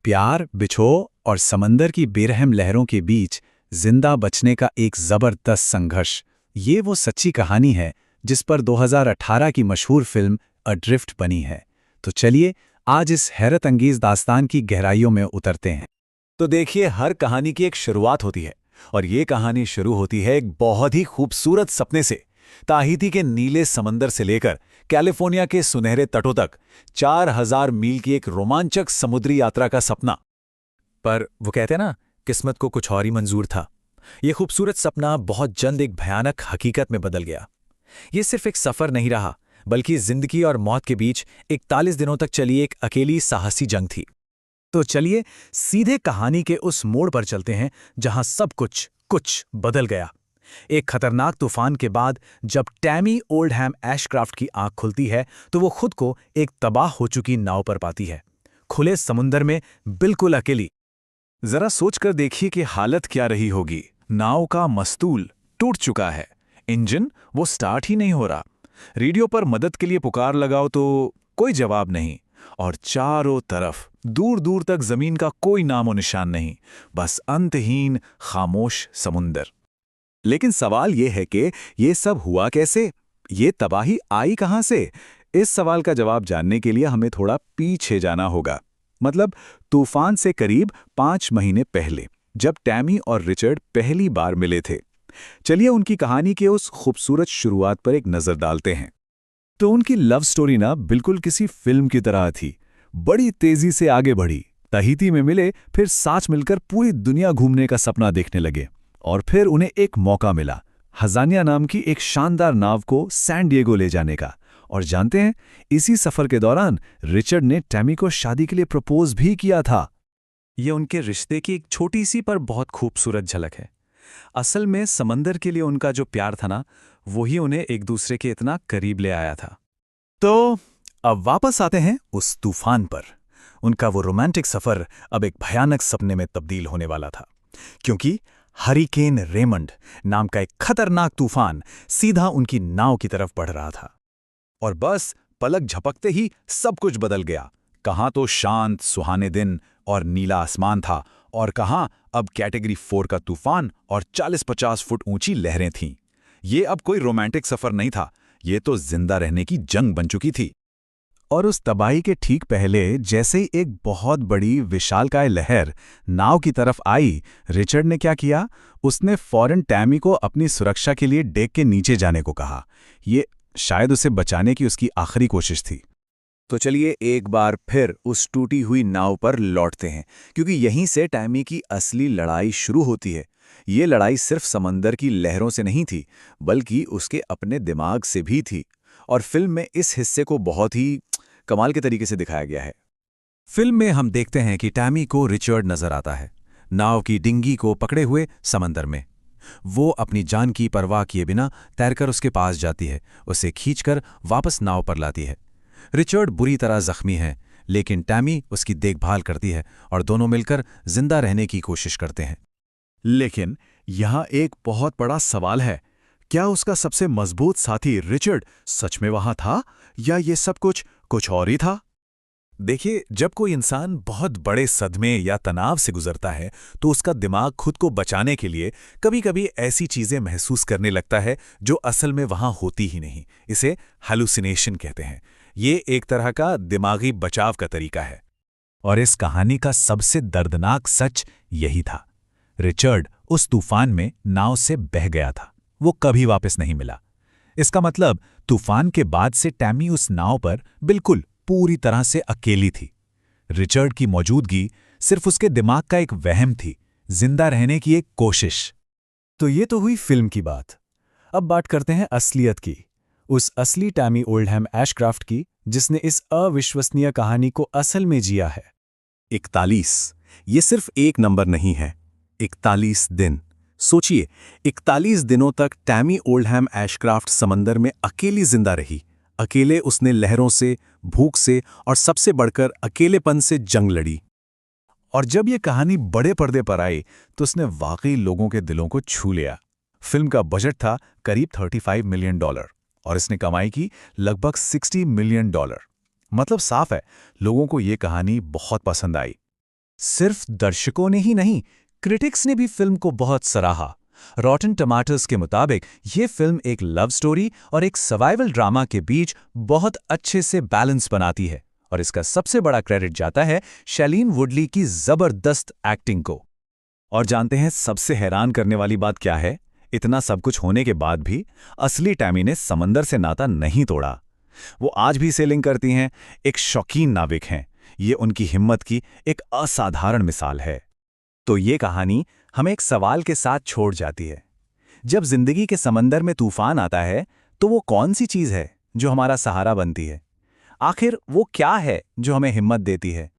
प्यार, बिछोह और समंदर की बेरहम लहरों के बीच जिंदा बचने का एक जबरदस्त संघर्ष। ये वो सच्ची कहानी है जिस पर 2018 की मशहूर फिल्म अड्रिफ्ट बनी है। तो चलिए आज इस हैरत अंगेज दास्तान की गहराइयों में उतरते हैं। तो देखिए, हर कहानी की एक शुरुआत होती है और ये कहानी शुरू होती है एक बहुत ही खूबसूरत सपने से। ताहिती के नीले समंदर से लेकर कैलिफोर्निया के सुनहरे तटों तक 4000 मील की एक रोमांचक समुद्री यात्रा का सपना। पर वो कहते हैं ना, किस्मत को कुछ और ही मंजूर था। ये खूबसूरत सपना बहुत जल्द एक भयानक हकीकत में बदल गया। ये सिर्फ एक सफर नहीं रहा, बल्कि जिंदगी और मौत के बीच 41 दिनों तक चली एक अकेली साहसी जंग थी। तो चलिए सीधे कहानी के उस मोड़ पर चलते हैं जहां सब कुछ बदल गया। एक खतरनाक तूफान के बाद जब टैमी ओल्डहैम एशक्राफ्ट की आंख खुलती है तो वो खुद को एक तबाह हो चुकी नाव पर पाती है, खुले समुंदर में, बिल्कुल अकेली। जरा सोचकर देखिए कि हालत क्या रही होगी। नाव का मस्तूल टूट चुका है, इंजन वो स्टार्ट ही नहीं हो रहा। रेडियो पर मदद के लिए पुकार लगाओ तो कोई जवाब नहीं, और चारों तरफ दूर दूर तक जमीन का कोई नामो निशान नहीं, बस अंतहीन खामोश समुंदर। लेकिन सवाल ये है कि ये सब हुआ कैसे? ये तबाही आई कहां से? इस सवाल का जवाब जानने के लिए हमें थोड़ा पीछे जाना होगा। मतलब तूफान से करीब 5 महीने पहले, जब टैमी और रिचर्ड पहली बार मिले थे। चलिए उनकी कहानी के उस खूबसूरत शुरुआत पर एक नजर डालते हैं। तो उनकी लव स्टोरी ना बिल्कुल किसी फिल्म की तरह थी। बड़ी तेजी से आगे बढ़ी, तहीती में मिले, फिर साथ मिलकर पूरी दुनिया घूमने का सपना देखने लगे। और फिर उन्हें एक मौका मिला, हजानिया नाम की एक शानदार नाव को सैन डिएगो ले जाने का। और जानते हैं, इसी सफर के दौरान रिचर्ड ने टैमी को शादी के लिए प्रपोज भी किया था। ये उनके रिश्ते की एक छोटी सी पर बहुत खूबसूरत झलक है। असल में समंदर के लिए उनका जो प्यार था ना, वही उन्हें एक दूसरे के इतना करीब ले आया था। तो अब वापस आते हैं उस तूफान पर। उनका वो रोमांटिक सफर अब एक भयानक सपने में तब्दील होने वाला था, क्योंकि हरिकेन रेमंड नाम का एक खतरनाक तूफान सीधा उनकी नाव की तरफ बढ़ रहा था। और बस पलक झपकते ही सब कुछ बदल गया। कहां तो शांत सुहाने दिन और नीला आसमान था, और कहां अब कैटेगरी 4 का तूफान और 40-50 फुट ऊंची लहरें थीं। ये अब कोई रोमांटिक सफर नहीं था, ये तो जिंदा रहने की जंग बन चुकी थी। और उस तबाही के ठीक पहले, जैसे ही एक बहुत बड़ी विशालकाय लहर नाव की तरफ आई, रिचर्ड ने क्या किया? उसने फौरन टैमी को अपनी सुरक्षा के लिए डेक के नीचे जाने को कहा। ये शायद उसे बचाने की उसकी आखिरी कोशिश थी। तो चलिए एक बार फिर उस टूटी हुई नाव पर लौटते हैं, क्योंकि यहीं से टैमी की असली लड़ाई शुरू होती है। ये लड़ाई सिर्फ समंदर की लहरों से नहीं थी, बल्कि उसके अपने दिमाग से भी थी। और फिल्म में इस हिस्से को बहुत ही कमाल के तरीके से दिखाया गया है। फिल्म में हम देखते हैं कि टैमी को रिचर्ड नजर आता है, नाव की डिंगी को पकड़े हुए समंदर में। वो अपनी जान की परवाह किए बिना तैरकर उसके पास जाती है, उसे खींचकर वापस नाव पर लाती है। रिचर्ड बुरी तरह जख्मी है, लेकिन टैमी उसकी देखभाल करती है और दोनों मिलकर जिंदा रहने की कोशिश करते हैं। लेकिन यहां एक बहुत बड़ा सवाल है, क्या उसका सबसे मजबूत साथी रिचर्ड सच में वहां था, या ये सब कुछ और ही था? देखिए, जब कोई इंसान बहुत बड़े सदमे या तनाव से गुजरता है तो उसका दिमाग खुद को बचाने के लिए कभी-कभी ऐसी चीजें महसूस करने लगता है जो असल में वहां होती ही नहीं। इसे हैलुसिनेशन कहते हैं। ये एक तरह का दिमागी बचाव का तरीका है। और इस कहानी का सबसे दर्दनाक सच यही था। रिचर्ड उस तूफान में नाव से बह गया था, वो कभी वापस नहीं मिला। इसका मतलब तूफान के बाद से टैमी उस नाव पर बिल्कुल पूरी तरह से अकेली थी। रिचर्ड की मौजूदगी सिर्फ उसके दिमाग का एक वहम थी, जिंदा रहने की एक कोशिश। तो ये तो हुई फिल्म की बात। अब बात करते हैं असलियत की, उस असली टैमी ओल्डहैम एशक्राफ्ट की, जिसने इस अविश्वसनीय कहानी को असल में जिया है। 41, ये सिर्फ एक नंबर नहीं है, 41 दिन। सोचिए, 41 दिनों तक टैमी ओल्डहैम एशक्राफ्ट समंदर में अकेली जिंदा रही। अकेले उसने लहरों से, भूख से और सबसे बढ़कर अकेलेपन से जंग लड़ी। और जब ये कहानी बड़े पर्दे पर आई तो उसने वाकई लोगों के दिलों को छू लिया। फिल्म का बजट था करीब $35 मिलियन और इसने कमाई की लगभग $60 मिलियन। मतलब साफ है, लोगों को ये कहानी बहुत पसंद आई। सिर्फ दर्शकों ने ही नहीं, क्रिटिक्स ने भी फिल्म को बहुत सराहा। रॉटन टमाटर्स के मुताबिक ये फिल्म एक लव स्टोरी और एक सर्वाइवल ड्रामा के बीच बहुत अच्छे से बैलेंस बनाती है, और इसका सबसे बड़ा क्रेडिट जाता है शैलीन वुडली की जबरदस्त एक्टिंग को। और जानते हैं सबसे हैरान करने वाली बात क्या है? इतना सब कुछ होने के बाद भी असली टैमी ने समंदर से नाता नहीं तोड़ा। वो आज भी सेलिंग करती हैं, एक शौकीन नाविक हैं। ये उनकी हिम्मत की एक असाधारण मिसाल है। तो ये कहानी हमें एक सवाल के साथ छोड़ जाती है। जब जिंदगी के समंदर में तूफान आता है, तो वो कौन सी चीज है जो हमारा सहारा बनती है? आखिर वो क्या है जो हमें हिम्मत देती है?